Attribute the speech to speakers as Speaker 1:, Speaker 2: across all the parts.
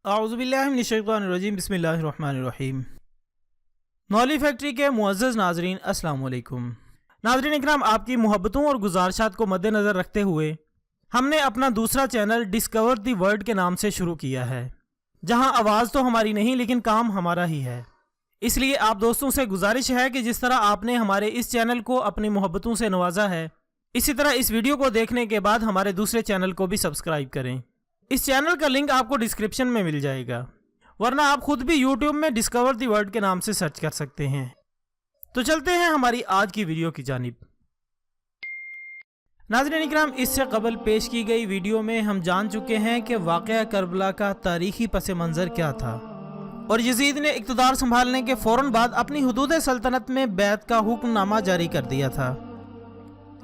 Speaker 1: अऊज़ुबिल्लाहि मिनश्शैतानिर्रजीम बिस्मिल्लाहिर्रहमानिर्रहीम। नौली फैक्ट्री के मुअज़्ज़ज़ नाज़रीन अस्सलाम वालेकुम। नाज़रीन इकराम, आपकी मोहब्बतों और गुज़ारिशात को मद्देनज़र रखते हुए हमने अपना दूसरा चैनल डिस्कवर दी वर्ल्ड के नाम से शुरू किया है, जहां आवाज़ तो हमारी नहीं लेकिन काम हमारा ही है। इसलिए आप दोस्तों से गुजारिश है कि जिस तरह आपने हमारे इस चैनल को अपनी मोहब्बतों से नवाजा है, इसी तरह इस वीडियो को देखने के बाद हमारे दूसरे चैनल को भी सब्सक्राइब करें। इस चैनल का लिंक आपको डिस्क्रिप्शन में मिल जाएगा, वरना आप खुद भी यूट्यूब में डिस्कवर दी वर्ल्ड के नाम से सर्च कर सकते हैं। तो चलते हैं हमारी आज की वीडियो की जानिब। नाज़रीन इकराम, इससे कबल पेश की गई वीडियो में हम जान चुके हैं कि वाक़या करबला का तारीखी पस मंज़र क्या था और यजीद ने इक़्तिदार संभालने के फ़ौरन बाद अपनी हुदूद सल्तनत में बैत का हुक्मनामा जारी कर दिया था।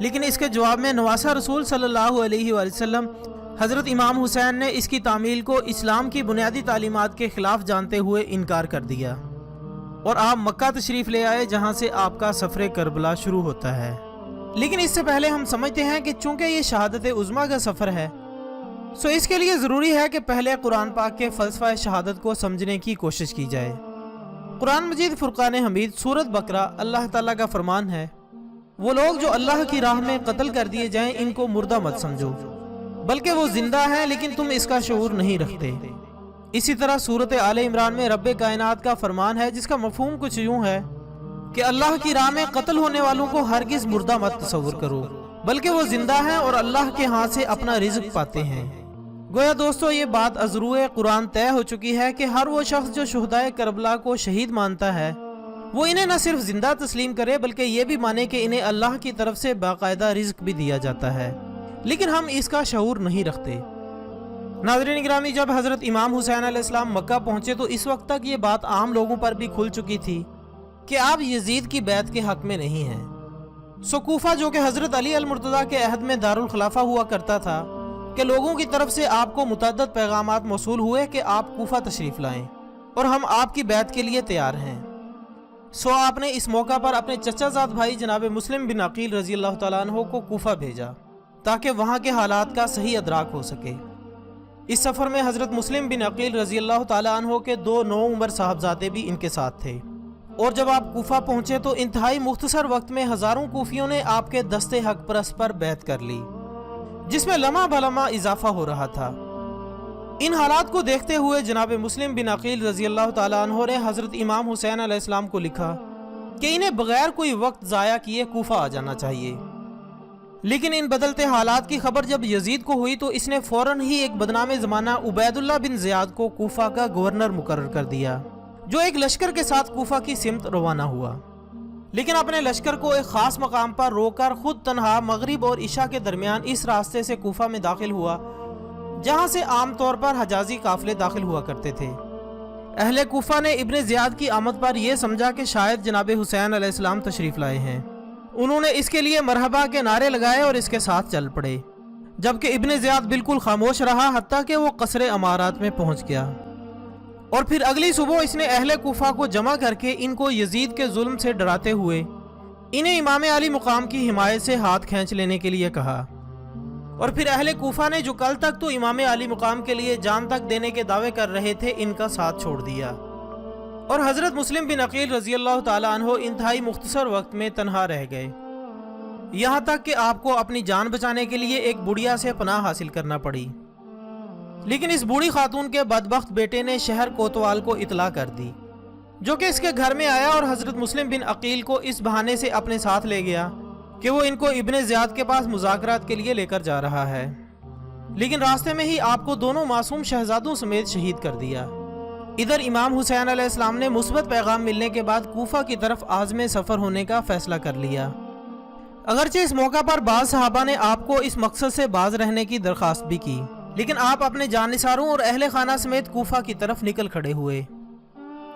Speaker 1: लेकिन इसके जवाब में नवासा रसूल सल्लल्लाहु अलैहि वसल्लम हज़रत इमाम हुसैन ने इसकी तामील को इस्लाम की बुनियादी तालीमात के ख़िलाफ़ जानते हुए इनकार कर दिया और आप मक्का तशरीफ़ ले आए, जहाँ से आपका सफ़र करबला शुरू होता है। लेकिन इससे पहले हम समझते हैं कि चूँकि ये शहादत उज़्मा का सफ़र है, सो इसके लिए ज़रूरी है कि पहले कुरान पाक के फ़लसफ़ा शहादत को समझने की कोशिश की जाए। कुरान मजीद फुरक़ान हमीद सूरत बकरा अल्लाह ताला का फरमान है, वो लोग जो अल्लाह की राह में कत्ल कर दिए जाएं, इनको मुर्दा मत समझो, बल्कि वो जिंदा हैं लेकिन तुम इसका शऊर नहीं रखते। इसी तरह सूरत आले इमरान में रब्बे कायनात का फरमान है, जिसका मफहूम कुछ यूं है कि अल्लाह की राह में कत्ल होने वालों को हरगिज़ मुर्दा मत तस्वुर करो, बल्कि वो जिंदा हैं और अल्लाह के हाथ से अपना रिज़्क़ पाते हैं। गोया दोस्तों, ये बात अज़रूए कुरान तय हो चुकी है कि हर वो शख्स जो शुहदाए करबला को शहीद मानता है, वो इन्हें न सिर्फ जिंदा तस्लीम करे बल्कि ये भी माने कि इन्हें अल्लाह की तरफ से बाकायदा रिज़्क़ भी दिया जाता है, लेकिन हम इसका शऊर नहीं रखते। नाज़रीन गिरामी, जब हज़रत इमाम हुसैन अलैहिस्सलाम मक्का पहुँचे तो इस वक्त तक ये बात आम लोगों पर भी खुल चुकी थी कि आप यजीद की बैत के हक में नहीं हैं। सो कूफा, जो कि हज़रत अली अल मुर्तज़ा के अहद में दारुल खिलाफा हुआ करता था, कि लोगों की तरफ से आपको मुतअद्दिद पैगामात मौसूल हुए कि आप कूफा तशरीफ़ लाएँ और हम आपकी बैत के लिए तैयार हैं। सो आपने इस मौका पर अपने चचाजाद भाई जनाब मुस्लिम बिन अकील रज़ी अल्लाह तआला अन्हु को कूफा भेजा ताकि वहाँ के हालात का सही अदराक हो सके। इस सफ़र में हज़रत मुस्लिम बिन अकील रज़ी अल्लाह तआला अन्हु के दो नौ उम्र साहबजादे भी इनके साथ थे। और जब आप कूफा पहुँचे तो इंतहाई मुख्तसर वक्त में हज़ारों कूफियों ने आपके दस्ते हक परस्त पर बैत कर ली, जिसमें लम्हा भलमा इजाफा हो रहा था। इन हालात को देखते हुए जनाब मुस्लिम बिन अकील रज़ी अल्लाह तआला अन्हु ने हज़रत इमाम हुसैन अलैहिस्सलाम को लिखा कि इन्हें बगैर कोई वक्त ज़ाया किए कूफा आ जाना चाहिए। लेकिन इन बदलते हालात की खबर जब यजीद को हुई तो इसने फ़ौरन ही एक बदनाम ज़माना उबैदुल्लाह बिन ज़ियाद को कूफा का गवर्नर मुकर्रर कर दिया, जो एक लश्कर के साथ कूफा की सिमत रवाना हुआ। लेकिन अपने लश्कर को एक ख़ास मकाम पर रोककर खुद तनहा मगरिब और इशा के दरमियान इस रास्ते से कूफा में दाखिल हुआ, जहाँ से आम तौर पर हजाजी काफिले दाखिल हुआ करते थे। अहले कूफा ने इब्ने ज़ियाद की आमद पर यह समझा कि शायद जनाब हुसैन अलैहिस्सलाम तशरीफ़ लाए हैं। उन्होंने इसके लिए मरहबा के नारे लगाए और इसके साथ चल पड़े, जबकि इब्ने ज़ियाद बिल्कुल खामोश रहा हत्ता कि वो कसरे अमारात में पहुंच गया। और फिर अगली सुबह इसने अहले कूफा को जमा करके इनको यजीद के जुल्म से डराते हुए इन्हें इमाम अली मुकाम की हिमायत से हाथ खींच लेने के लिए कहा। और फिर अहले कूफा ने, जो कल तक तो इमाम अली मुकाम के लिए जान तक देने के दावे कर रहे थे, इनका साथ छोड़ दिया और हज़रत मुस्लिम बिन अकील रज़ी अल्लाह तआला अन्हु इंतहाई मुख्तसर वक्त में तन्हा रह गए, यहाँ तक कि आपको अपनी जान बचाने के लिए एक बुढ़िया से पनाह हासिल करना पड़ी। लेकिन इस बूढ़ी खातून के बदबख्त बेटे ने शहर कोतवाल को इतला कर दी, जो कि इसके घर में आया और हज़रत मुस्लिम बिन अकील को इस बहाने से अपने साथ ले गया कि वो इनको इब्ने ज़ियाद के पास मुज़ाकरात के लिए लेकर जा रहा है। लेकिन रास्ते में ही आपको दोनों मासूम शहजादों समेत शहीद कर दिया। इधर इमाम हुसैन अलैहिस्सलाम ने मुस्बत पैगाम मिलने के बाद कूफा की तरफ आज़म सफ़र होने का फ़ैसला कर लिया। अगरचे इस मौका पर बाज़ सहाबा ने आपको इस मकसद से बाज रहने की दरख्वास्त भी की, लेकिन आप अपने जानिसारों और अहले खाना समेत कूफा की तरफ निकल खड़े हुए।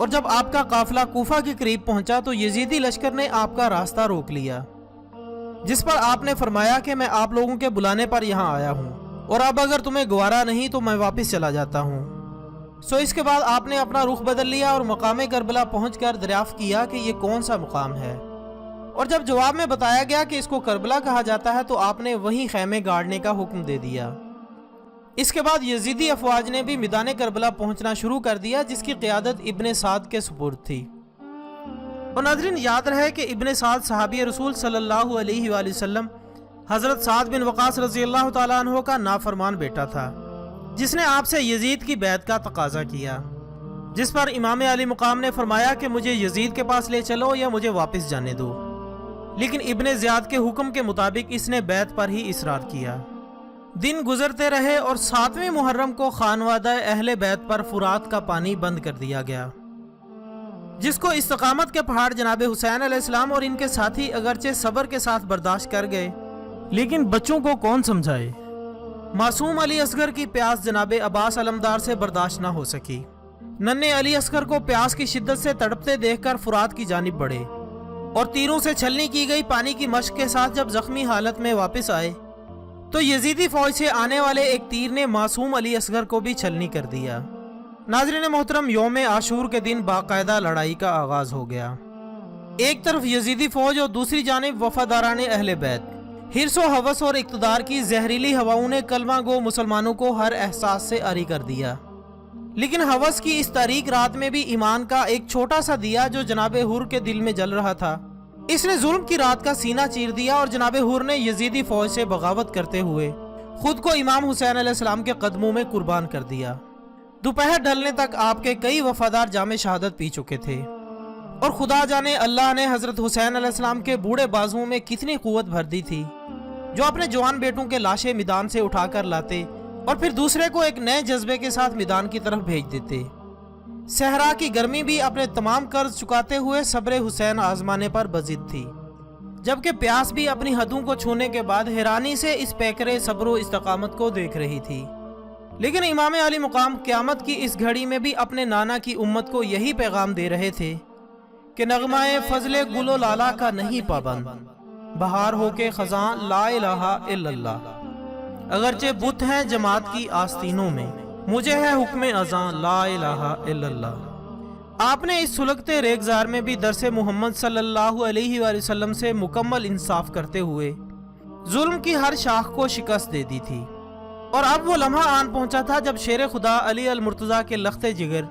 Speaker 1: और जब आपका काफिला कूफा के करीब पहुंचा तो यजीदी लश्कर ने आपका रास्ता रोक लिया, जिस पर आपने फरमाया कि मैं आप लोगों के बुलाने पर यहाँ आया हूँ और अब अगर तुम्हें गवारा नहीं तो मैं वापस चला जाता हूँ। सो इसके बाद आपने अपना रुख बदल लिया और मकाम करबला पहुंचकर दरियाफ्त किया कि ये कौन सा मुकाम है, और जब जवाब में बताया गया कि इसको करबला कहा जाता है तो आपने वहीं खैमे गाड़ने का हुक्म दे दिया। اس کے بعد یزیدی افواج نے بھی میدان کربلا پہنچنا شروع کر دیا، جس کی قیادت ابن سعد کے سپرد تھی۔ اور ناظرین یاد رہے کہ ابن سعد صحابی رسول صلی اللہ علیہ وآلہ وسلم حضرت سعد بن وقاص رضی اللہ تعالیٰ عنہ کا نافرمان بیٹا تھا، جس نے آپ سے یزید کی بیعت کا تقاضا کیا، جس پر امام علی مقام نے فرمایا کہ مجھے یزید کے پاس لے چلو یا مجھے واپس جانے دو، لیکن ابن زیاد کے حکم کے مطابق اس نے بیعت پر ہی اصرار کیا۔ دن گزرتے رہے اور 7ویں محرم کو خانوادہ اہل بیت پر فرات کا پانی بند کر دیا گیا، جس کو استقامت کے پہاڑ جناب حسین علیہ السلام اور ان کے ساتھی اگرچہ صبر کے ساتھ برداشت کر گئے، لیکن بچوں کو کون سمجھائے۔ معصوم علی اصغر کی پیاس جناب عباس علمدار سے برداشت نہ ہو سکی۔ ننھے علی اصغر کو پیاس کی شدت سے تڑپتے دیکھ کر فرات کی جانب بڑھے اور تیروں سے چھلنی کی گئی پانی کی مشق کے ساتھ جب زخمی حالت میں واپس آئے تو یزیدی فوج سے آنے والے ایک تیر نے معصوم علی اصغر کو بھی چھلنی کر دیا۔ ناظرین محترم، یوم عاشور کے دن باقاعدہ لڑائی کا آغاز ہو گیا۔ ایک طرف یزیدی فوج اور دوسری جانب وفاداران اہل بیت۔ حرص و ہوس اور اقتدار کی زہریلی ہواؤں نے کلمہ گو مسلمانوں کو ہر احساس سے عاری کر دیا، لیکن ہوس کی اس تاریک رات میں بھی ایمان کا ایک چھوٹا سا دیا جو جناب حر کے دل میں جل رہا تھا، اس نے ظلم کی رات کا سینہ چیر دیا اور جناب حر نے یزیدی فوج سے بغاوت کرتے ہوئے خود کو امام حسین علیہ السلام کے قدموں میں قربان کر دیا۔ دوپہر ڈھلنے تک آپ کے کئی وفادار جام شہادت پی چکے تھے، اور خدا جانے اللہ نے حضرت حسین علیہ السلام کے بوڑھے بازوؤں میں کتنی قوت بھر دی تھی، جو اپنے جوان بیٹوں کے لاشیں میدان سے اٹھا کر لاتے اور پھر دوسرے کو ایک نئے جذبے کے ساتھ میدان کی طرف بھیج دیتے۔ صحرا کی گرمی بھی اپنے تمام قرض چکاتے ہوئے صبر حسین آزمانے پر بضد تھی، جبکہ پیاس بھی اپنی حدوں کو چھونے کے بعد حیرانی سے اس پیکرے صبر و استقامت کو دیکھ رہی تھی۔ لیکن امام علی مقام قیامت کی اس گھڑی میں بھی اپنے نانا کی امت کو یہی پیغام دے رہے تھے کہ نغمہ فضل گل و لالا کا نہیں پابند، بہار ہو کے خزاں لا الہ الا اللہ، اگرچہ بت ہیں جماعت کی آستینوں میں، مجھے ہے حکم اذاں لا الہ الا اللہ۔ آپ نے اس سلگتے ریگزار میں بھی درس محمد صلی اللہ علیہ وآلہ وسلم سے مکمل انصاف کرتے ہوئے ظلم کی ہر شاخ کو شکست دے دی تھی، اور اب وہ لمحہ آن پہنچا تھا جب شیر خدا علی المرتضیٰ کے لخت جگر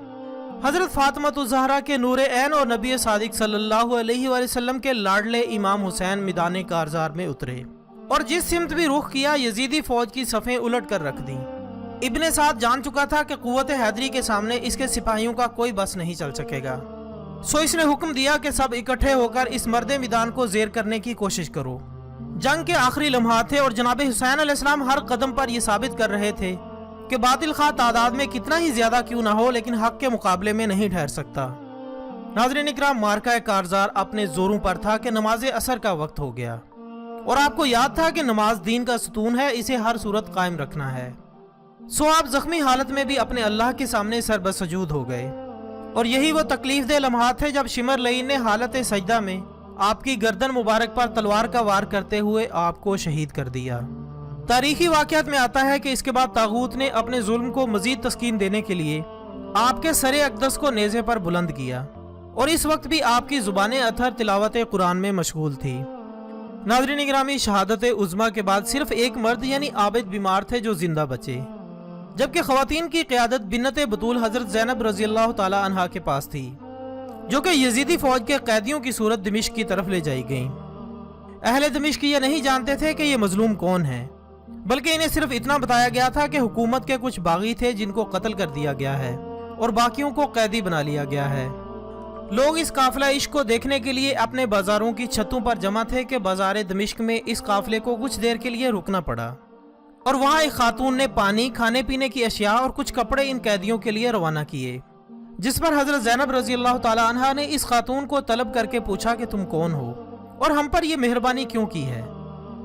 Speaker 1: حضرت فاطمہ الزہرا کے نور عین اور نبی صادق صلی اللہ علیہ وآلہ وسلم کے لاڈلے امام حسین میدان کارزار میں اترے، اور جس سمت بھی رخ کیا یزیدی فوج کی صفیں الٹ کر رکھ دیں۔ ابن سعد جان چکا تھا کہ قوت حیدری کے سامنے اس کے سپاہیوں کا کوئی بس نہیں چل سکے گا، سو اس نے حکم دیا کہ سب اکٹھے ہو کر اس مرد میدان کو زیر کرنے کی کوشش کرو۔ جنگ کے آخری لمحات تھے اور جناب حسین علیہ السلام ہر قدم پر یہ ثابت کر رہے تھے کہ باطل خواہ تعداد میں کتنا ہی زیادہ کیوں نہ ہو لیکن حق کے مقابلے میں نہیں ٹھہر سکتا۔ ناظرین اکرام، مارکہ کارزار اپنے زوروں پر تھا کہ نماز عصر کا وقت ہو گیا، اور آپ کو یاد تھا کہ نماز دین کا ستون ہے، اسے ہر صورت قائم رکھنا ہے، سو آپ زخمی حالت میں بھی اپنے اللہ کے سامنے سر بسجود ہو گئے، اور یہی وہ تکلیف دہ لمحات تھے جب شمر لعین نے حالت سجدہ میں آپ کی گردن مبارک پر تلوار کا وار کرتے ہوئے آپ کو شہید کر دیا۔ تاریخی واقعات میں آتا ہے کہ اس کے بعد طاغوت نے اپنے ظلم کو مزید تسکین دینے کے لیے آپ کے سر اقدس کو نیزے پر بلند کیا، اور اس وقت بھی آپ کی زبان اطہر تلاوت قرآن میں مشغول تھی۔ ناظرین گرامی، شہادت عظمیٰ کے بعد صرف ایک مرد یعنی عابد بیمار تھے جو زندہ بچے، جبکہ خواتین کی قیادت بنت بطول حضرت زینب رضی اللہ تعالی عنہا کے پاس تھی، جو کہ یزیدی فوج کے قیدیوں کی صورت دمشق کی طرف لے جائی گئیں۔ اہل دمشق یہ نہیں جانتے تھے کہ یہ مظلوم کون ہے، بلکہ انہیں صرف اتنا بتایا گیا تھا کہ حکومت کے کچھ باغی تھے جن کو قتل کر دیا گیا ہے اور باقیوں کو قیدی بنا لیا گیا ہے۔ لوگ اس قافلہ عشق کو دیکھنے کے لیے اپنے بازاروں کی چھتوں پر جمع تھے کہ بازار دمشق میں اس قافلے کو کچھ دیر کے لیے رکنا پڑا، اور وہاں ایک خاتون نے پانی، کھانے پینے کی اشیاء اور کچھ کپڑے ان قیدیوں کے لیے روانہ کیے، جس پر حضرت زینب رضی اللہ تعالی عنہا نے اس خاتون کو طلب کر کے پوچھا کہ تم کون ہو اور ہم پر یہ مہربانی کیوں کی ہے،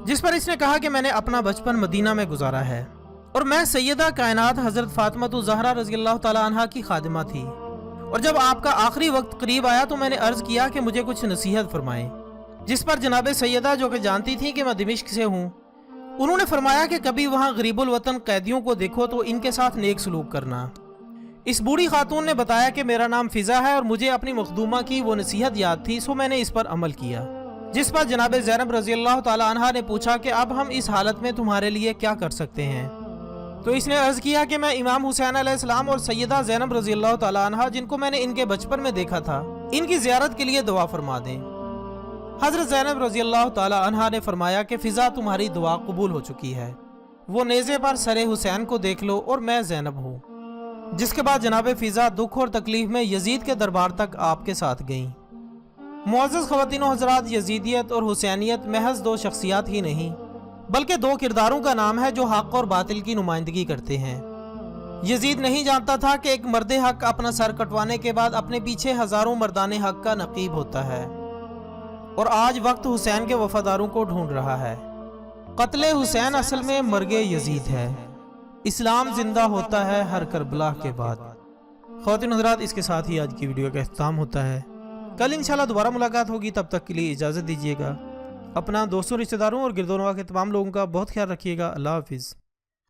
Speaker 1: جس پر اس نے کہا کہ میں نے اپنا بچپن مدینہ میں گزارا ہے اور میں سیدہ کائنات حضرت فاطمہ الزہرا رضی اللہ تعالی عنہا کی خادمہ تھی، اور جب آپ کا آخری وقت قریب آیا تو میں نے عرض کیا کہ مجھے کچھ نصیحت فرمائیں، جس پر جناب سیدہ، جو کہ جانتی تھی کہ میں دمشق سے ہوں، انہوں نے فرمایا کہ کبھی وہاں غریب الوطن قیدیوں کو دیکھو تو ان کے ساتھ نیک سلوک کرنا۔ اس بوڑھی خاتون نے بتایا کہ میرا نام فضا ہے اور مجھے اپنی مخدومہ کی وہ نصیحت یاد تھی، سو میں نے اس پر عمل کیا، جس پر جناب زینب رضی اللہ تعالی عنہا نے پوچھا کہ اب ہم اس حالت میں تمہارے لیے کیا کر سکتے ہیں۔ तो इसने अर्ज किया कि मैं इमाम हुसैन अलैहिस्सलाम और सैयदा ज़ैनब रज़ी अल्लाह तआला अन्हा, जिनको मैंने इनके बचपन में देखा था, इनकी ज़ियारत के लिए दुआ फरमा दें। हज़रत ज़ैनब रज़ी अल्लाह तआला अन्हा ने फरमाया कि फ़िज़ा तुम्हारी दुआ कबूल हो चुकी है, वो नेज़े पर सरे हुसैन को देख लो और मैं ज़ैनब हूँ। जिसके बाद जनाब फ़िज़ा दुख और तकलीफ में यजीद के दरबार तक आपके साथ गईं। मुअज़्ज़ज़ ख़वातीन व हज़रात, यजीदियत और हुसैनियत महज दो शख्सियात ही नहीं बल्कि दो किरदारों का नाम है जो हक़ और बातिल की नुमाइंदगी करते हैं। यजीद नहीं जानता था कि एक मर्द हक अपना सर कटवाने के बाद अपने पीछे हज़ारों मर्दाने हक का नकीब होता है, और आज वक्त हुसैन के वफादारों को ढूंढ रहा है। कत्ले हुसैन असल में मर्गे यजीद है। इस्लाम जिंदा होता है हर करबला के बाद। ख़वातीन व हज़रात, इसके साथ ही आज की वीडियो का इख्तिताम होता है। कल इंशाल्लाह दोबारा मुलाकात होगी, तब तक के लिए इजाज़त दीजिएगा। अपना दोस्तों, रिश्तेदारों और गिरदोनवा के तमाम लोगों का बहुत ख्याल रखिएगा। अल्लाह हाफिज़।